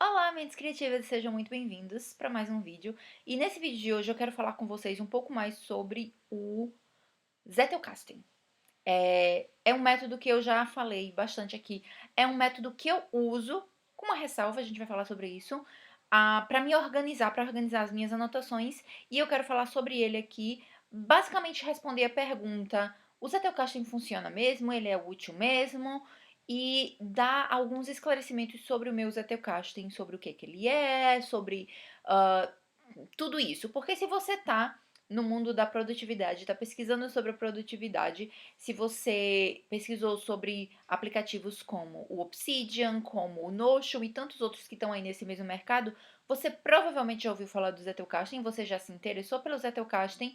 Olá, mentes criativas, sejam muito bem-vindos para mais um vídeo. E nesse vídeo de hoje eu quero falar com vocês um pouco mais sobre o Zettelkasten. É um método que eu já falei bastante aqui. É um método que eu uso, com uma ressalva, a gente vai falar sobre isso, para me organizar, para organizar as minhas anotações. E eu quero falar sobre ele aqui, basicamente responder a pergunta: o Zettelkasten funciona mesmo? Ele é útil mesmo? E dar alguns esclarecimentos sobre o meu Zettelkasten, sobre o que ele é, sobre ah, tudo isso. Porque se você tá no mundo da produtividade, está pesquisando sobre a produtividade, se você pesquisou sobre aplicativos como o Obsidian, como o Notion e tantos outros que estão aí nesse mesmo mercado, você provavelmente já ouviu falar do Zettelkasten, você já se interessou pelo Zettelkasten,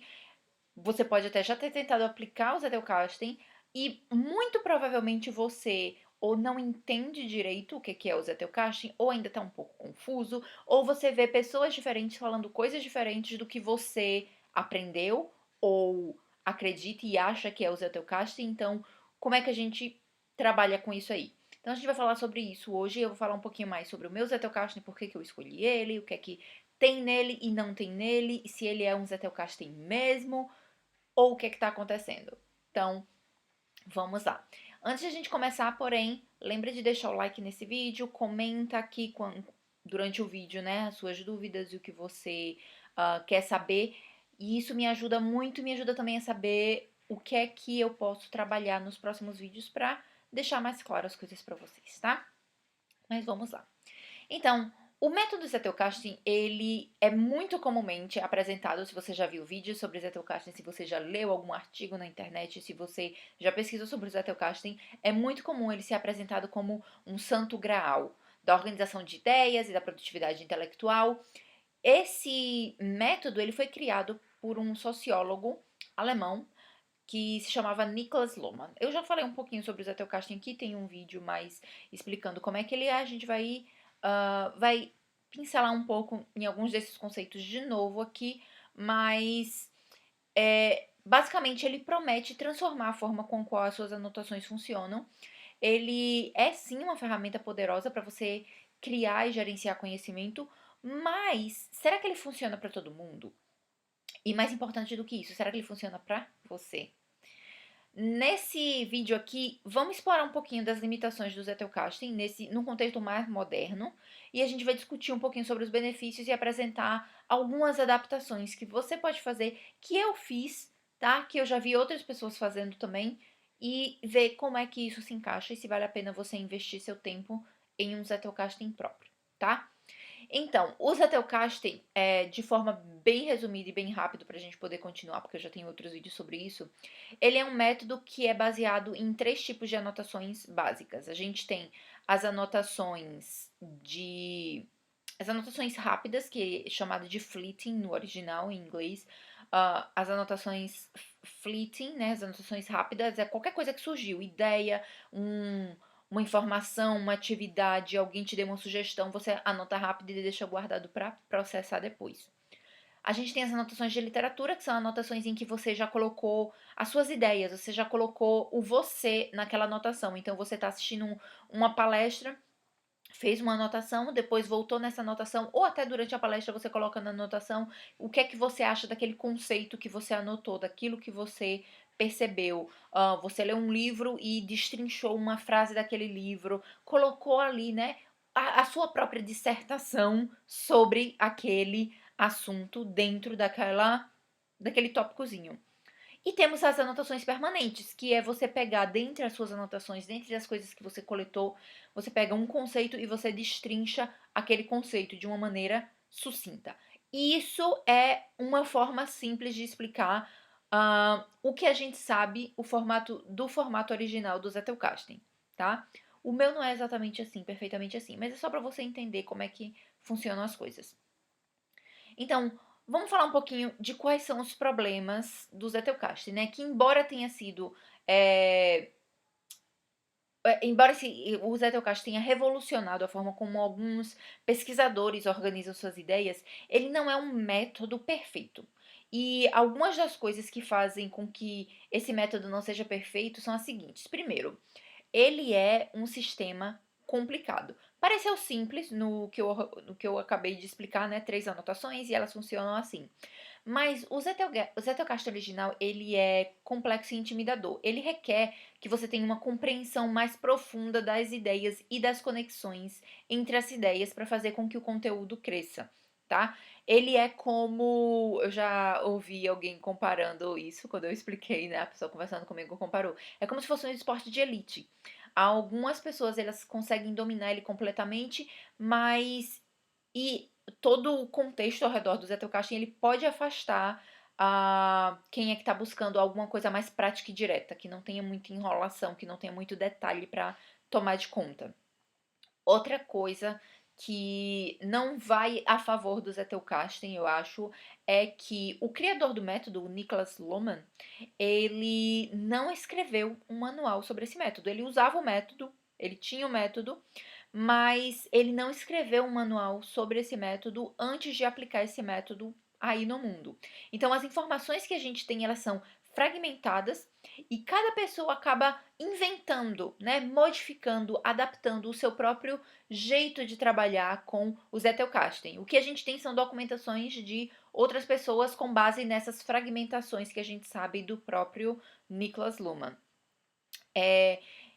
você pode até já ter tentado aplicar o Zettelkasten e muito provavelmente você ou não entende direito o que é o Zettelkasten, ou ainda está um pouco confuso, ou você vê pessoas diferentes falando coisas diferentes do que você aprendeu ou acredita e acha que é o Zettelkasten. Então, como é que a gente trabalha com isso aí? Então, a gente vai falar sobre isso hoje. Eu vou falar um pouquinho mais sobre o meu Zettelkasten, por que eu escolhi ele, o que é que tem nele e não tem nele, e se ele é um Zettelkasten mesmo, ou o que está acontecendo. Então, vamos lá. Antes de a gente começar, porém, lembra de deixar o like nesse vídeo, comenta aqui durante o vídeo, né, as suas dúvidas e o que você quer saber. E isso me ajuda muito e me ajuda também a saber o que é que eu posso trabalhar nos próximos vídeos para deixar mais claras as coisas para vocês, tá? Mas vamos lá. Então, o método Zettelkasten, ele é muito comumente apresentado, se você já viu vídeos sobre Zettelkasten, se você já leu algum artigo na internet, se você já pesquisou sobre o Zettelkasten, é muito comum ele ser apresentado como um santo graal da organização de ideias e da produtividade intelectual. Esse método, ele foi criado por um sociólogo alemão que se chamava Niklas Luhmann. Eu já falei um pouquinho sobre o Zettelkasten aqui, tem um vídeo mais explicando como é que ele é. A gente vai pincelar um pouco em alguns desses conceitos de novo aqui, mas basicamente ele promete transformar a forma com qual as suas anotações funcionam. Ele é sim uma ferramenta poderosa para você criar e gerenciar conhecimento, mas será que ele funciona para todo mundo? E mais importante do que isso, será que ele funciona para você? Nesse vídeo aqui, vamos explorar um pouquinho das limitações do Zettelkasten num contexto mais moderno, e a gente vai discutir um pouquinho sobre os benefícios e apresentar algumas adaptações que você pode fazer, que eu fiz, tá? Que eu já vi outras pessoas fazendo também, e ver como é que isso se encaixa e se vale a pena você investir seu tempo em um Zettelkasten próprio, tá? Então, o Zettelkasten, de forma bem resumida e bem rápido para a gente poder continuar, porque eu já tenho outros vídeos sobre isso, ele é um método que é baseado em três tipos de anotações básicas. A gente tem as anotações as anotações rápidas, que é chamado de fleeting no original em inglês. As anotações fleeting, né, as anotações rápidas, é qualquer coisa que surgiu, ideia, uma informação, uma atividade, alguém te deu uma sugestão, você anota rápido e deixa guardado para processar depois. A gente tem as anotações de literatura, que são anotações em que você já colocou as suas ideias, você já colocou o você naquela anotação. Então você está assistindo uma palestra, fez uma anotação, depois voltou nessa anotação, ou até durante a palestra você coloca na anotação o que é que você acha daquele conceito que você anotou, daquilo que você percebeu. Você leu um livro e destrinchou uma frase daquele livro, colocou ali, né, a sua própria dissertação sobre aquele assunto dentro daquele tópicozinho. E temos as anotações permanentes, que é você pegar dentre as suas anotações, dentre as coisas que você coletou, você pega um conceito e você destrincha aquele conceito de uma maneira sucinta. E isso é uma forma simples de explicar o que a gente sabe do formato original do Zettelkasten, tá? O meu não é exatamente assim, perfeitamente assim, mas é só para você entender como é que funcionam as coisas. Então, vamos falar um pouquinho de quais são os problemas do Zettelkasten, né? Que embora tenha sido... é, o Zettelkasten tenha revolucionado a forma como alguns pesquisadores organizam suas ideias, ele não é um método perfeito. E algumas das coisas que fazem com que esse método não seja perfeito são as seguintes. Primeiro, ele é um sistema complicado. Pareceu simples no que eu acabei de explicar, né? 3 anotações e elas funcionam assim. Mas o Zettelkasten original, ele é complexo e intimidador. Ele requer que você tenha uma compreensão mais profunda das ideias e das conexões entre as ideias para fazer com que o conteúdo cresça, tá? Ele é como, eu já ouvi alguém comparando isso quando eu expliquei, né? A pessoa conversando comigo comparou. É como se fosse um esporte de elite. Algumas pessoas elas conseguem dominar ele completamente, mas e todo o contexto ao redor do Zettelkasten ele pode afastar quem é que está buscando alguma coisa mais prática e direta, que não tenha muita enrolação, que não tenha muito detalhe para tomar de conta. Outra coisa que não vai a favor do Zettelkasten, eu acho, é que o criador do método, o Niklas Luhmann, ele não escreveu um manual sobre esse método. Ele usava o método, ele tinha o método, mas ele não escreveu um manual sobre esse método antes de aplicar esse método aí no mundo. Então, as informações que a gente tem, elas são fragmentadas e cada pessoa acaba inventando, né, modificando, adaptando o seu próprio jeito de trabalhar com o Zettelkasten. O que a gente tem são documentações de outras pessoas com base nessas fragmentações que a gente sabe do próprio Niklas Luhmann.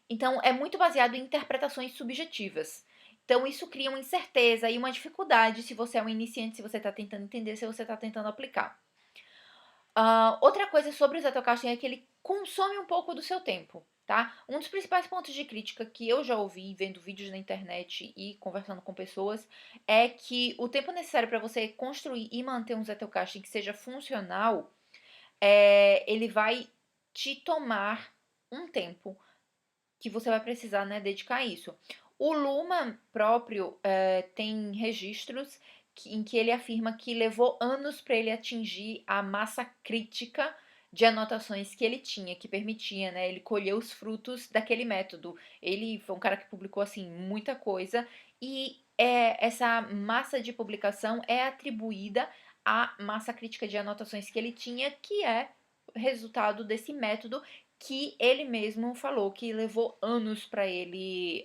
Então, é muito baseado em interpretações subjetivas. Então, isso cria uma incerteza e uma dificuldade se você é um iniciante, se você está tentando entender, se você está tentando aplicar. Outra coisa sobre o Zettelkasten é que ele consome um pouco do seu tempo, tá? Um dos principais pontos de crítica que eu já ouvi vendo vídeos na internet e conversando com pessoas é que o tempo necessário para você construir e manter um Zettelkasten que seja funcional, ele vai te tomar um tempo que você vai precisar, né, dedicar a isso. O Luhmann próprio tem registros em que ele afirma que levou anos para ele atingir a massa crítica de anotações que ele tinha, que permitia, né, ele colher os frutos daquele método. Ele foi um cara que publicou, assim, muita coisa e essa massa de publicação é atribuída à massa crítica de anotações que ele tinha, que é resultado desse método que ele mesmo falou que levou anos para ele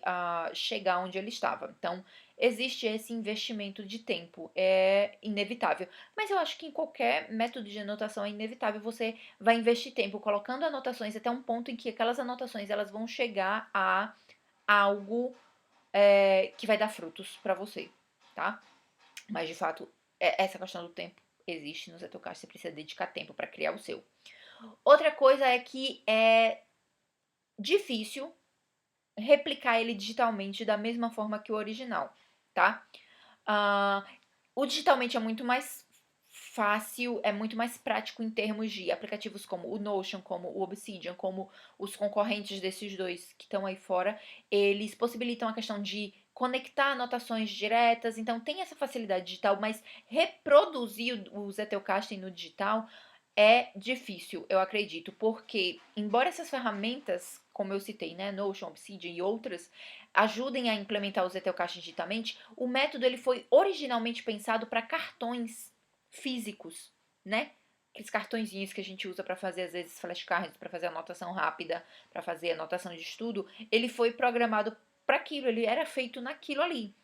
chegar onde ele estava. Então, existe esse investimento de tempo, é inevitável. Mas eu acho que em qualquer método de anotação é inevitável você vai investir tempo colocando anotações até um ponto em que aquelas anotações elas vão chegar a algo que vai dar frutos para você, tá? Mas de fato, essa questão do tempo existe no Zettelkasten, você precisa dedicar tempo para criar o seu. Outra coisa é que é difícil replicar ele digitalmente da mesma forma que o original, tá? Ah, o digitalmente é muito mais fácil, é muito mais prático em termos de aplicativos como o Notion, como o Obsidian, como os concorrentes desses dois que estão aí fora, eles possibilitam a questão de conectar anotações diretas, então tem essa facilidade digital, mas reproduzir o Zettelkasten no digital é difícil, eu acredito, porque embora essas ferramentas, como eu citei, né, Notion, Obsidian e outras, ajudem a implementar o Zettelkasten digitalmente, o método ele foi originalmente pensado para cartões físicos, né? Aqueles cartõezinhos que a gente usa para fazer às vezes flashcards, para fazer anotação rápida, para fazer anotação de estudo, ele foi programado para aquilo, ele era feito naquilo ali.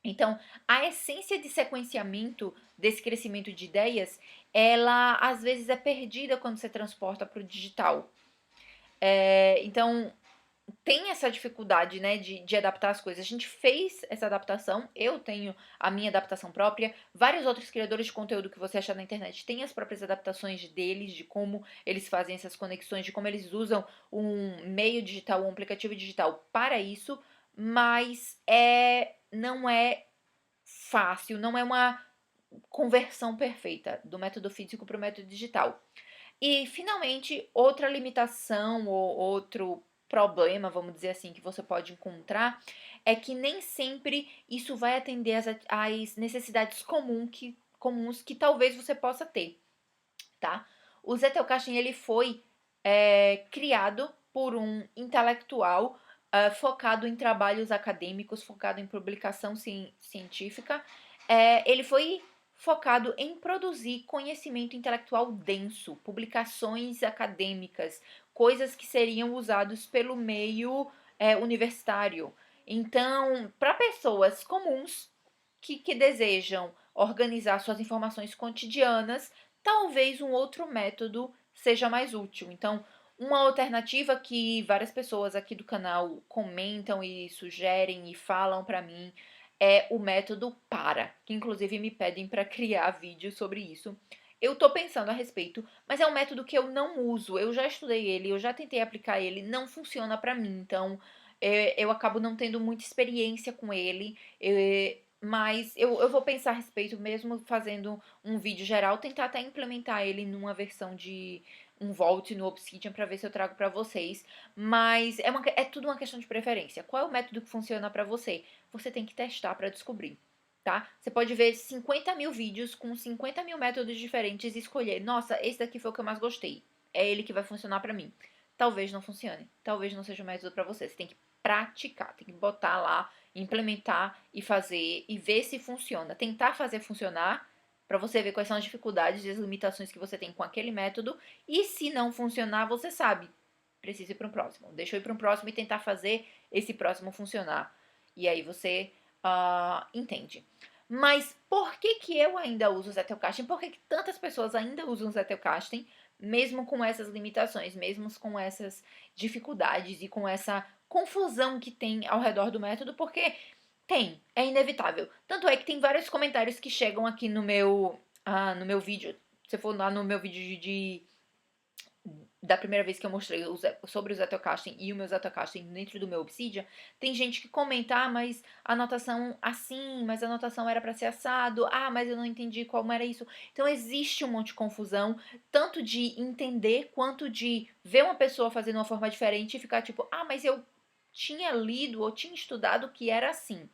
Então, a essência de sequenciamento desse crescimento de ideias, ela às vezes é perdida quando você transporta para o digital. Então, tem essa dificuldade, né, de adaptar as coisas. A gente fez essa adaptação, eu tenho a minha adaptação própria, vários outros criadores de conteúdo que você achar na internet têm as próprias adaptações deles, de como eles fazem essas conexões, de como eles usam um meio digital, um aplicativo digital para isso, mas não é fácil, não é uma conversão perfeita do método físico para o método digital. E, finalmente, outra limitação ou outro problema, vamos dizer assim, que você pode encontrar é que nem sempre isso vai atender às necessidades comuns que talvez você possa ter, tá? O Zettelkasten ele foi criado por um intelectual focado em trabalhos acadêmicos, focado em publicação científica. Ele foi focado em produzir conhecimento intelectual denso, publicações acadêmicas, coisas que seriam usadas pelo meio universitário. Então, para pessoas comuns que desejam organizar suas informações cotidianas, talvez um outro método seja mais útil. Então, uma alternativa que várias pessoas aqui do canal comentam e sugerem e falam para mim é o método PARA, que inclusive me pedem para criar vídeo sobre isso. Eu tô pensando a respeito, mas é um método que eu não uso. Eu já estudei ele, eu já tentei aplicar ele, não funciona pra mim. Então, eu acabo não tendo muita experiência com ele. Mas eu vou pensar a respeito, mesmo fazendo um vídeo geral, tentar até implementar ele numa versão de um Vault no Obsidian pra ver se eu trago pra vocês. Mas é tudo uma questão de preferência. Qual é o método que funciona pra você? Você tem que testar pra descobrir. Tá? Você pode ver 50 mil vídeos com 50 mil métodos diferentes e escolher, nossa, esse daqui foi o que eu mais gostei. É ele que vai funcionar pra mim. Talvez não funcione. Talvez não seja o método pra você. Você tem que praticar, tem que botar lá, implementar e fazer e ver se funciona. Tentar fazer funcionar pra você ver quais são as dificuldades e as limitações que você tem com aquele método. E se não funcionar, você sabe. Preciso ir para um próximo. Deixa eu ir para um próximo e tentar fazer esse próximo funcionar. E aí você entende. Mas por que que eu ainda uso o Zettelkasten? Por que que tantas pessoas ainda usam o Zettelkasten, mesmo com essas limitações, mesmo com essas dificuldades e com essa confusão que tem ao redor do método? Porque é inevitável. Tanto é que tem vários comentários que chegam aqui no meu vídeo. Se for lá no meu vídeo da primeira vez que eu mostrei sobre o Zettelkasten e o meu Zettelkasten dentro do meu Obsidian, tem gente que comenta, mas a anotação assim, mas a anotação era para ser assado, mas eu não entendi como era isso. Então existe um monte de confusão, tanto de entender quanto de ver uma pessoa fazendo uma forma diferente e ficar tipo, mas eu tinha lido ou tinha estudado que era assim.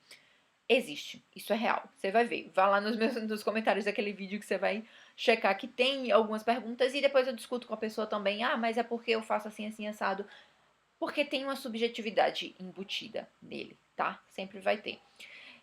Existe, isso é real. Você vai ver. Vá lá nos comentários daquele vídeo que você vai checar que tem algumas perguntas e depois eu discuto com a pessoa também. Mas é porque eu faço assim, assim, assado. Porque tem uma subjetividade embutida nele, tá? Sempre vai ter.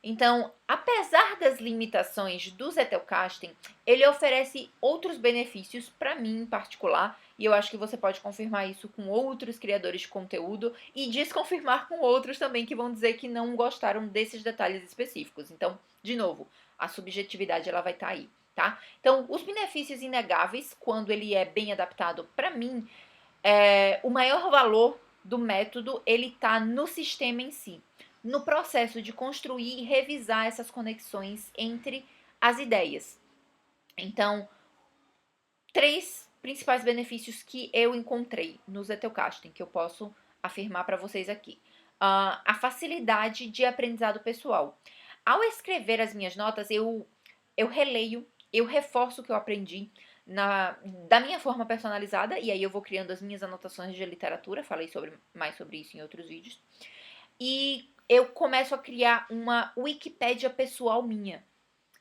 Então, apesar das limitações do Zettelkasten, ele oferece outros benefícios para mim em particular, e eu acho que você pode confirmar isso com outros criadores de conteúdo e desconfirmar com outros também que vão dizer que não gostaram desses detalhes específicos. Então, de novo, a subjetividade ela vai estar aí, tá? Então, os benefícios inegáveis quando ele é bem adaptado para mim, o maior valor do método ele está no sistema em si, no processo de construir e revisar essas conexões entre as ideias. Então, três principais benefícios que eu encontrei no Zettelkasten, que eu posso afirmar para vocês aqui. A facilidade de aprendizado pessoal. Ao escrever as minhas notas, eu releio, eu reforço o que eu aprendi da minha forma personalizada, e aí eu vou criando as minhas anotações de literatura, falei mais sobre isso em outros vídeos. E eu começo a criar uma Wikipédia pessoal minha.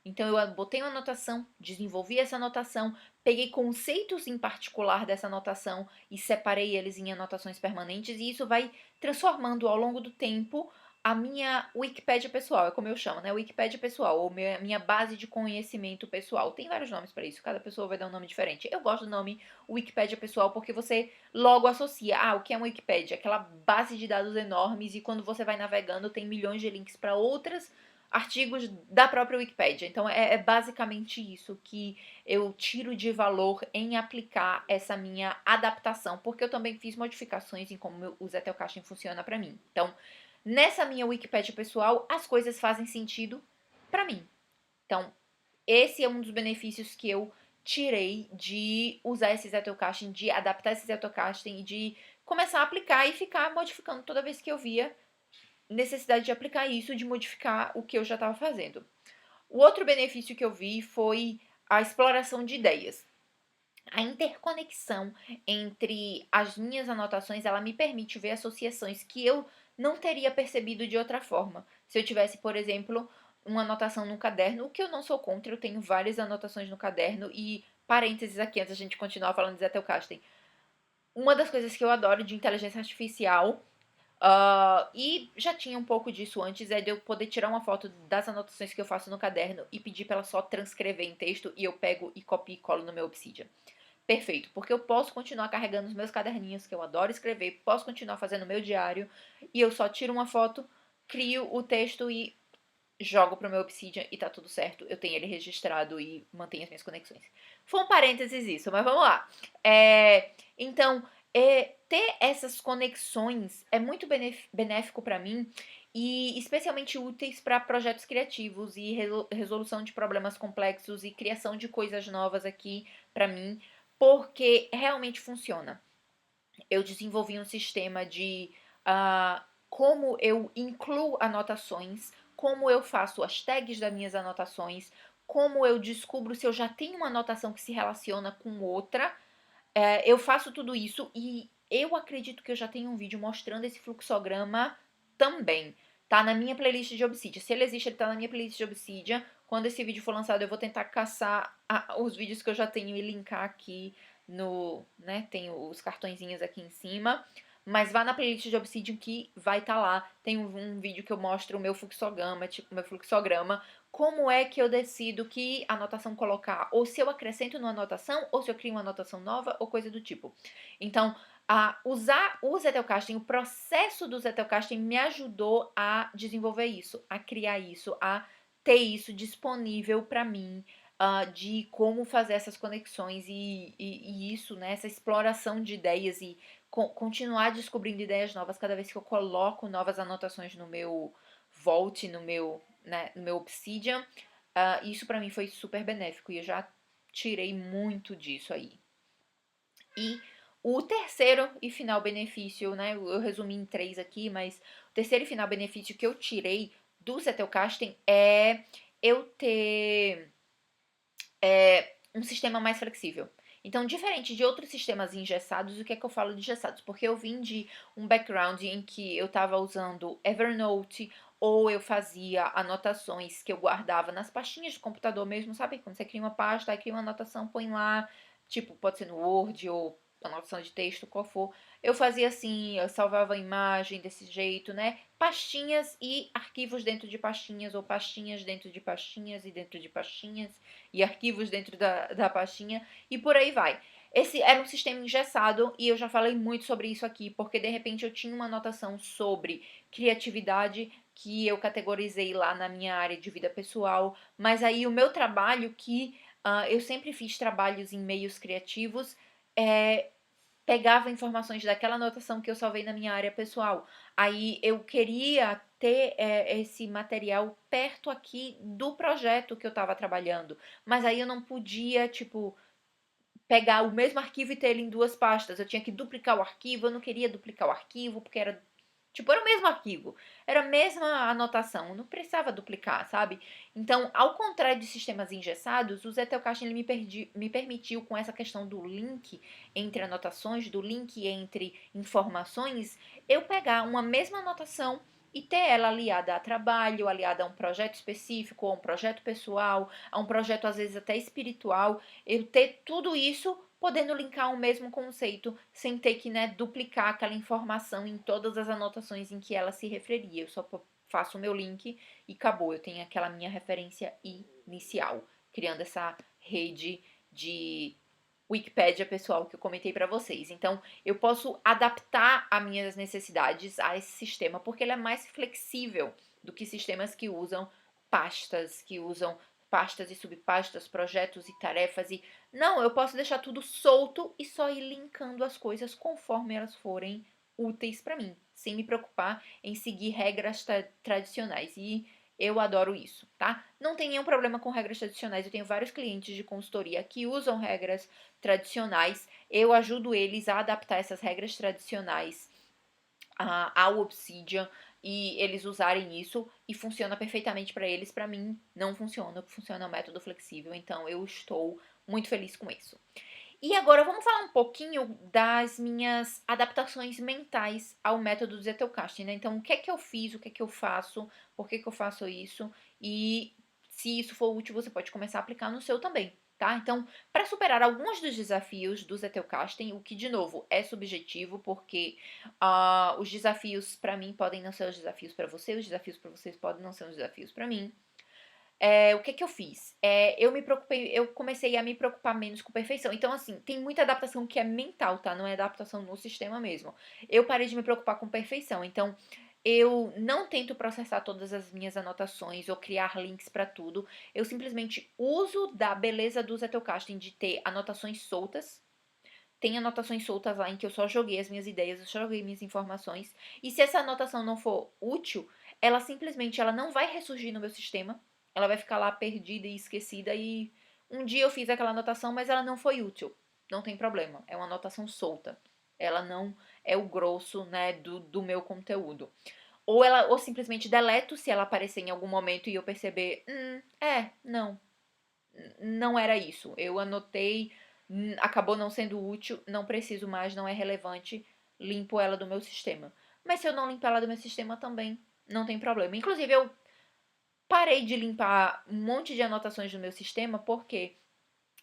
Então eu botei uma anotação, desenvolvi essa anotação, peguei conceitos em particular dessa anotação e separei eles em anotações permanentes, e isso vai transformando ao longo do tempo a minha Wikipédia pessoal, é como eu chamo, né? Wikipédia pessoal, ou minha base de conhecimento pessoal. Tem vários nomes para isso, cada pessoa vai dar um nome diferente. Eu gosto do nome Wikipédia pessoal porque você logo associa, o que é uma Wikipédia? Aquela base de dados enormes, e quando você vai navegando tem milhões de links para outras artigos da própria Wikipédia. Então é basicamente isso que eu tiro de valor em aplicar essa minha adaptação, porque eu também fiz modificações em como o Zettelkasten funciona para mim. Então, nessa minha Wikipédia pessoal, as coisas fazem sentido para mim. Então, esse é um dos benefícios que eu tirei de usar esse Zettelkasten, de adaptar esse Zettelkasten e de começar a aplicar e ficar modificando toda vez que eu via necessidade de aplicar isso, de modificar o que eu já estava fazendo. O outro benefício que eu vi foi a exploração de ideias. A interconexão entre as minhas anotações, ela me permite ver associações que eu não teria percebido de outra forma. Se eu tivesse, por exemplo, uma anotação no caderno, o que eu não sou contra, eu tenho várias anotações no caderno, e parênteses aqui antes da gente continuar falando de Zettelkasten. Uma das coisas que eu adoro de inteligência artificial, e já tinha um pouco disso antes, é de eu poder tirar uma foto das anotações que eu faço no caderno e pedir pra ela só transcrever em texto, e eu pego e copio e colo no meu Obsidian. Perfeito, porque eu posso continuar carregando os meus caderninhos, que eu adoro escrever, posso continuar fazendo o meu diário, e eu só tiro uma foto, crio o texto e jogo pro meu Obsidian e tá tudo certo. Eu tenho ele registrado e mantenho as minhas conexões. Foi um parênteses isso, mas vamos lá. Então, ter essas conexões é muito benéfico pra mim e especialmente úteis para projetos criativos e resolução de problemas complexos e criação de coisas novas aqui pra mim, porque realmente funciona. Eu desenvolvi um sistema de como eu incluo anotações, como eu faço as tags das minhas anotações, como eu descubro se eu já tenho uma anotação que se relaciona com outra. Eu faço tudo isso e eu acredito que eu já tenho um vídeo mostrando esse fluxograma também. Tá na minha playlist de Obsidian. Se ele existe, ele tá na minha playlist de Obsidian. Quando esse vídeo for lançado, eu vou tentar caçar os vídeos que eu já tenho e linkar aqui no, né, tem os cartõezinhos aqui em cima. Mas vá na playlist de Obsidian que vai estar lá. Tem um vídeo que eu mostro o meu fluxograma, como é que eu decido que anotação colocar, ou se eu acrescento numa anotação, ou se eu crio uma anotação nova, ou coisa do tipo. Então, usar o Zettelkasten, o processo do Zettelkasten me ajudou a desenvolver isso, a criar isso, a ter isso disponível para mim, de como fazer essas conexões e isso, né, essa exploração de ideias e continuar descobrindo ideias novas cada vez que eu coloco novas anotações no meu Vault, no meu Obsidian. Isso pra mim foi super benéfico e eu já tirei muito disso aí. E o terceiro e final benefício, né? Eu resumi em 3 aqui, mas o terceiro e final benefício que eu tirei do Zettelkasten é eu ter um sistema mais flexível. Então, diferente de outros sistemas engessados, o que é que eu falo de engessados? Porque eu vim de um background em que eu estava usando Evernote ou eu fazia anotações que eu guardava nas pastinhas do computador mesmo, sabe? Quando você cria uma pasta, aí cria uma anotação, põe lá, tipo, pode ser no Word ou anotação de texto, qual for. Eu fazia assim, eu salvava a imagem desse jeito, né? Pastinhas e arquivos dentro de pastinhas, ou pastinhas dentro de pastinhas e dentro de pastinhas e arquivos dentro da pastinha e por aí vai. Esse era um sistema engessado e eu já falei muito sobre isso aqui, porque de repente eu tinha uma anotação sobre criatividade que eu categorizei lá na minha área de vida pessoal, mas aí o meu trabalho, que eu sempre fiz trabalhos em meios criativos, pegava informações daquela anotação que eu salvei na minha área pessoal. Aí eu queria ter esse material perto aqui do projeto que eu estava trabalhando. Mas aí eu não podia, tipo, pegar o mesmo arquivo e ter ele em 2 pastas. Eu tinha que duplicar o arquivo, eu não queria duplicar o arquivo, porque era tipo, era o mesmo arquivo, era a mesma anotação, não precisava duplicar, sabe? Então, ao contrário de sistemas engessados, o Zettelkasten ele me permitiu, com essa questão do link entre anotações, do link entre informações, eu pegar uma mesma anotação e ter ela aliada a trabalho, aliada a um projeto específico, a um projeto pessoal, a um projeto às vezes até espiritual, eu ter tudo isso podendo linkar o mesmo conceito sem ter que, né, duplicar aquela informação em todas as anotações em que ela se referia. Eu só faço o meu link e acabou. Eu tenho aquela minha referência inicial, criando essa rede de Wikipédia pessoal que eu comentei para vocês. Então, eu posso adaptar as minhas necessidades a esse sistema porque ele é mais flexível do que sistemas que usam pastas e subpastas, projetos e tarefas e não, eu posso deixar tudo solto e só ir linkando as coisas conforme elas forem úteis para mim, sem me preocupar em seguir regras tradicionais. E eu adoro isso, tá? Não tem nenhum problema com regras tradicionais. Eu tenho vários clientes de consultoria que usam regras tradicionais. Eu ajudo eles a adaptar essas regras tradicionais ao Obsidian e eles usarem isso e funciona perfeitamente para eles. Para mim, não funciona. Funciona o método flexível. Então, eu estou muito feliz com isso. E agora vamos falar um pouquinho das minhas adaptações mentais ao método do Zettelkasten, né? Então, o que é que eu fiz, o que é que eu faço, por que que eu faço isso e se isso for útil, você pode começar a aplicar no seu também, tá? Então, para superar alguns dos desafios do Zettelkasten, o que de novo é subjetivo, porque os desafios para mim podem não ser os desafios para você, os desafios para vocês podem não ser os desafios para mim. O que que eu fiz? Eu comecei a me preocupar menos com perfeição. Então, assim, tem muita adaptação que é mental, tá? Não é adaptação no sistema mesmo. Eu parei de me preocupar com perfeição. Então, Eu não tento processar todas as minhas anotações ou criar links para tudo. Eu simplesmente uso da beleza do Zettelkasten de ter anotações soltas. Tem anotações soltas lá em que eu só joguei as minhas ideias, eu só joguei minhas informações. E se essa anotação não for útil, ela simplesmente ela não vai ressurgir no meu sistema. Ela vai ficar lá perdida e esquecida e um dia eu fiz aquela anotação, mas ela não foi útil. Não tem problema, é uma anotação solta. Ela não é o grosso, né, do meu conteúdo. Ou simplesmente deleto se ela aparecer em algum momento e eu perceber, não era isso. Eu anotei, acabou não sendo útil, não preciso mais, não é relevante, limpo ela do meu sistema. Mas se eu não limpar ela do meu sistema também, não tem problema. Inclusive, eu parei de limpar um monte de anotações do meu sistema porque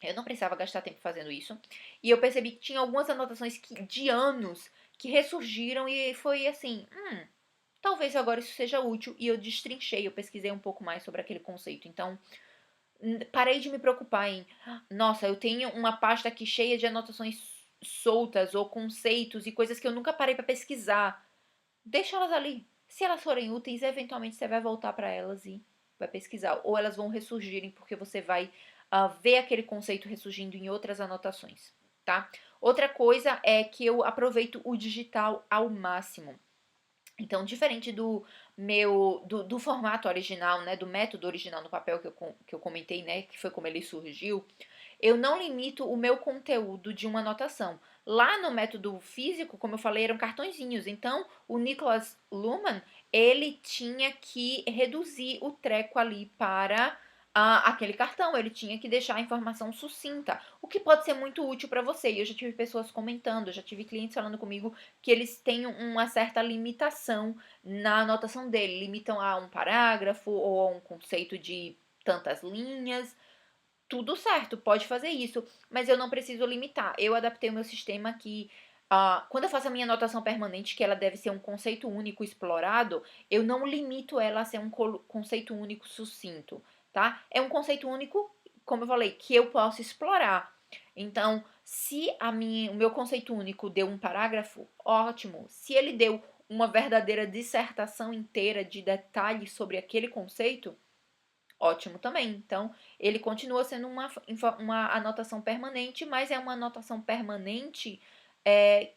eu não precisava gastar tempo fazendo isso. E eu percebi que tinha algumas anotações de anos que ressurgiram e foi assim, talvez agora isso seja útil. E eu destrinchei, eu pesquisei um pouco mais sobre aquele conceito. Então, parei de me preocupar em, nossa, eu tenho uma pasta aqui cheia de anotações soltas ou conceitos e coisas que eu nunca parei para pesquisar. Deixa elas ali. Se elas forem úteis, eventualmente você vai voltar para elas e vai pesquisar. Ou elas vão ressurgirem porque você vai ver aquele conceito ressurgindo em outras anotações, tá? Outra coisa é que eu aproveito o digital ao máximo. Então, diferente do formato original, né, do método original no papel que eu comentei, né, que foi como ele surgiu, eu não limito o meu conteúdo de uma anotação. Lá no método físico, como eu falei, eram cartõezinhos. Então, o Nicholas Luhmann, ele tinha que reduzir o treco ali para aquele cartão. Ele tinha que deixar a informação sucinta, o que pode ser muito útil para você. E eu já tive pessoas comentando, eu já tive clientes falando comigo que eles têm uma certa limitação na anotação dele. Limitam a um parágrafo ou a um conceito de tantas linhas. Tudo certo, pode fazer isso, mas eu não preciso limitar. Eu adaptei o meu sistema que, quando eu faço a minha anotação permanente, que ela deve ser um conceito único explorado, eu não limito ela a ser um conceito único sucinto, tá? É um conceito único, como eu falei, que eu posso explorar. Então, se o meu conceito único deu um parágrafo, ótimo. Se ele deu uma verdadeira dissertação inteira de detalhes sobre aquele conceito, ótimo também. Então, ele continua sendo uma anotação permanente, mas é uma anotação permanente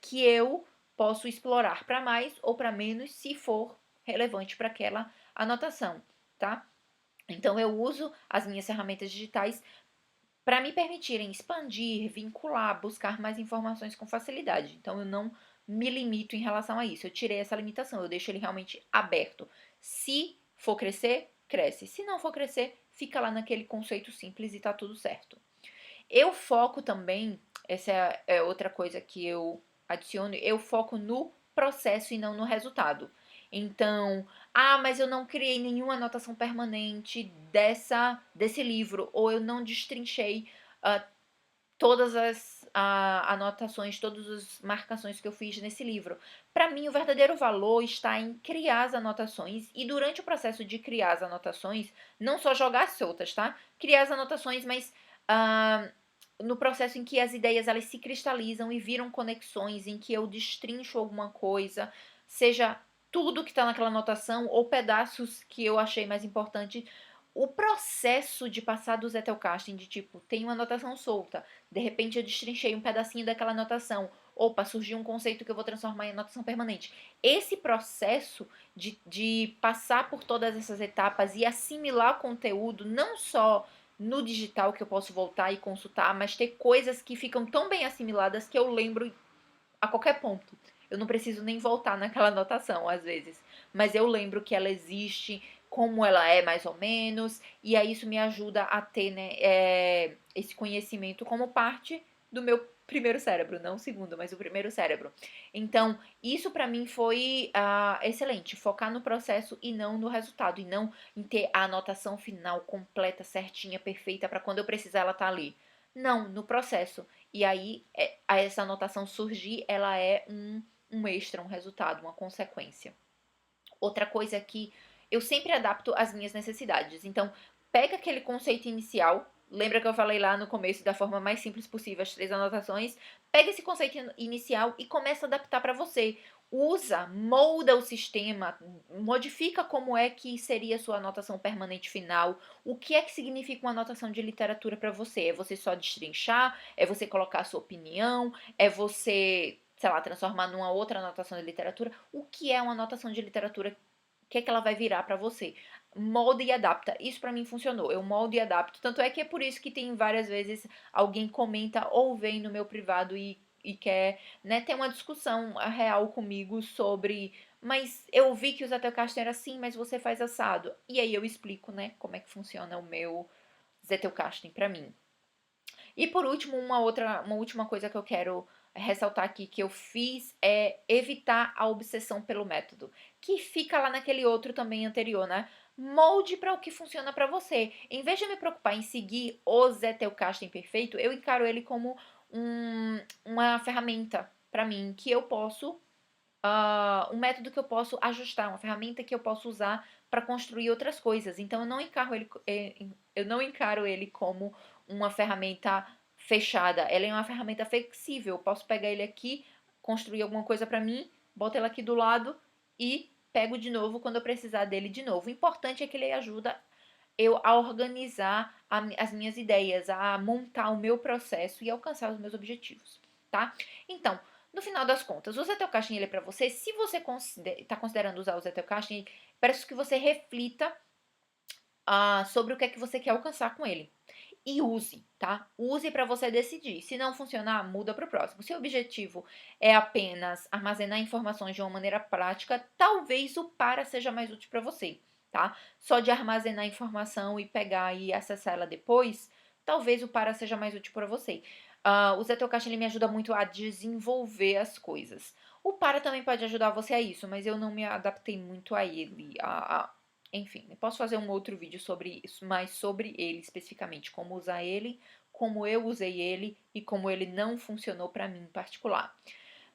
que eu posso explorar para mais ou para menos se for relevante para aquela anotação, tá? Então, eu uso as minhas ferramentas digitais para me permitirem expandir, vincular, buscar mais informações com facilidade. Então, eu não me limito em relação a isso. Eu tirei essa limitação, eu deixo ele realmente aberto. Se for crescer, cresce. Se não for crescer, fica lá naquele conceito simples e tá tudo certo. Eu foco também, essa é outra coisa que eu adiciono, eu foco no processo e não no resultado. Então, mas eu não criei nenhuma anotação permanente desse livro, ou eu não destrinchei todas as anotações, todas as marcações que eu fiz nesse livro. Para mim, o verdadeiro valor está em criar as anotações e durante o processo de criar as anotações, não só jogar soltas, tá? Criar as anotações, mas no processo em que as ideias elas se cristalizam e viram conexões, em que eu destrincho alguma coisa, seja tudo que está naquela anotação ou pedaços que eu achei mais importante. O processo de passar do Zettelkasten, de tipo, tem uma anotação solta, de repente eu destrinchei um pedacinho daquela anotação, opa, surgiu um conceito que eu vou transformar em anotação permanente. Esse processo de passar por todas essas etapas e assimilar o conteúdo, não só no digital que eu posso voltar e consultar, mas ter coisas que ficam tão bem assimiladas que eu lembro a qualquer ponto. Eu não preciso nem voltar naquela anotação, às vezes. Mas eu lembro que ela existe, como ela é mais ou menos, e aí isso me ajuda a ter, né, esse conhecimento como parte do meu primeiro cérebro, não o segundo, mas o primeiro cérebro. Então, isso pra mim foi excelente, focar no processo e não no resultado, e não em ter a anotação final completa, certinha, perfeita, pra quando eu precisar ela tá ali. Não, no processo. E aí, essa anotação surgir, ela é um extra, um resultado, uma consequência. Outra coisa é que eu sempre adapto às minhas necessidades. Então, pega aquele conceito inicial. Lembra que eu falei lá no começo da forma mais simples possível, as 3 anotações? Pega esse conceito inicial e começa a adaptar para você. usa, molda o sistema, modifica como é que seria a sua anotação permanente final, o que é que significa uma anotação de literatura para você? É você só destrinchar? É você colocar a sua opinião? É você, sei lá, transformar numa outra anotação de literatura? O que é uma anotação de literatura? O que é que ela vai virar para você? Molda e adapta. Isso para mim funcionou. Eu moldo e adapto. Tanto é que é por isso que tem várias vezes alguém comenta ou vem no meu privado e quer, né, ter uma discussão real comigo sobre, mas eu vi que o Zettelkasten era assim, mas você faz assado. E aí eu explico, né, como é que funciona o meu Zettelkasten pra mim. E por último, uma última coisa que eu quero ressaltar aqui que eu fiz é evitar a obsessão pelo método, que fica lá naquele outro também anterior, né? Molde para o que funciona para você. Em vez de eu me preocupar em seguir o Zettelkasten perfeito, eu encaro ele como uma ferramenta para mim que eu posso um método que eu posso ajustar, uma ferramenta que eu posso usar para construir outras coisas. Então eu não encaro ele como uma ferramenta fechada. Ela é uma ferramenta flexível. Eu posso pegar ele aqui, construir alguma coisa para mim, boto ele aqui do lado e pego de novo quando eu precisar dele de novo. O importante é que ele ajuda eu a organizar as minhas ideias, a montar o meu processo e alcançar os meus objetivos, tá? Então, no final das contas, o Zettelkasten ele é para você. Se você está considerando usar o Zettelkasten, peço que você reflita sobre o que é que você quer alcançar com ele. E use, tá? Use para você decidir. Se não funcionar, muda para o próximo. Se o objetivo é apenas armazenar informações de uma maneira prática, talvez o para seja mais útil para você, tá? Só de armazenar informação e pegar e acessar ela depois, talvez o para seja mais útil para você. O Zettelkasten ele me ajuda muito a desenvolver as coisas. O para também pode ajudar você a isso, mas eu não me adaptei muito a ele, enfim, eu posso fazer um outro vídeo sobre isso, mais sobre ele especificamente, como usar ele, como eu usei ele e como ele não funcionou para mim em particular.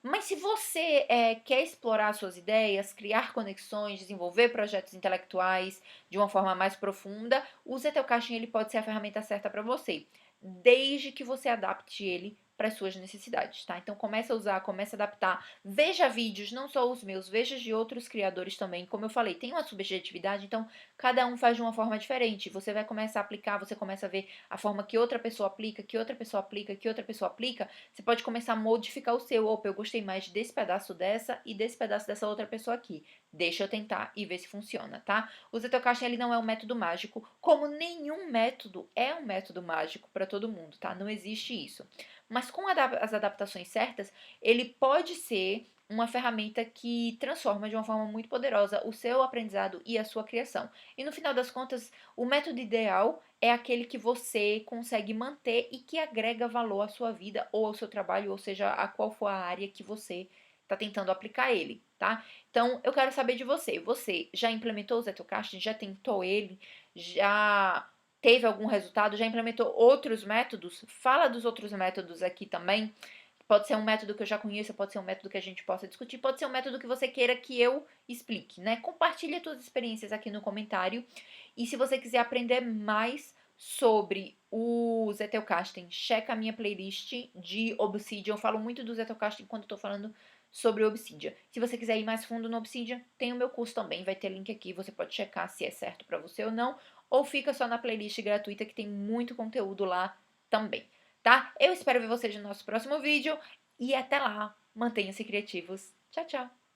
Mas se você quer explorar suas ideias, criar conexões, desenvolver projetos intelectuais de uma forma mais profunda, o Zettelkasten ele pode ser a ferramenta certa para você, desde que você adapte ele para as suas necessidades, tá? Então comece a usar, comece a adaptar, veja vídeos, não só os meus, veja de outros criadores também. Como eu falei, tem uma subjetividade, então cada um faz de uma forma diferente. Você vai começar a aplicar, você começa a ver a forma que outra pessoa aplica, que outra pessoa aplica, que outra pessoa aplica. Você pode começar a modificar o seu. Opa, eu gostei mais desse pedaço dessa e desse pedaço dessa outra pessoa aqui. Deixa eu tentar e ver se funciona, tá? O Zettelkasten ele não é um método mágico, como nenhum método é um método mágico para todo mundo, tá? Não existe isso. Mas com as adaptações certas, ele pode ser uma ferramenta que transforma de uma forma muito poderosa o seu aprendizado e a sua criação. E no final das contas, o método ideal é aquele que você consegue manter e que agrega valor à sua vida ou ao seu trabalho, ou seja, a qual for a área que você está tentando aplicar ele, tá? Então, eu quero saber de você. Você já implementou o Zettelkasten? Já tentou ele? Já teve algum resultado? Já implementou outros métodos? Fala dos outros métodos aqui também. Pode ser um método que eu já conheço, pode ser um método que a gente possa discutir, pode ser um método que você queira que eu explique, né? Compartilhe as suas experiências aqui no comentário. E se você quiser aprender mais sobre o Zettelkasten, checa a minha playlist de Obsidian. Eu falo muito do Zettelkasten quando estou falando sobre Obsidian. Se você quiser ir mais fundo no Obsidian, tem o meu curso também, vai ter link aqui, você pode checar se é certo para você ou não, ou fica só na playlist gratuita que tem muito conteúdo lá também, tá? Eu espero ver vocês no nosso próximo vídeo e até lá, mantenham-se criativos. Tchau, tchau!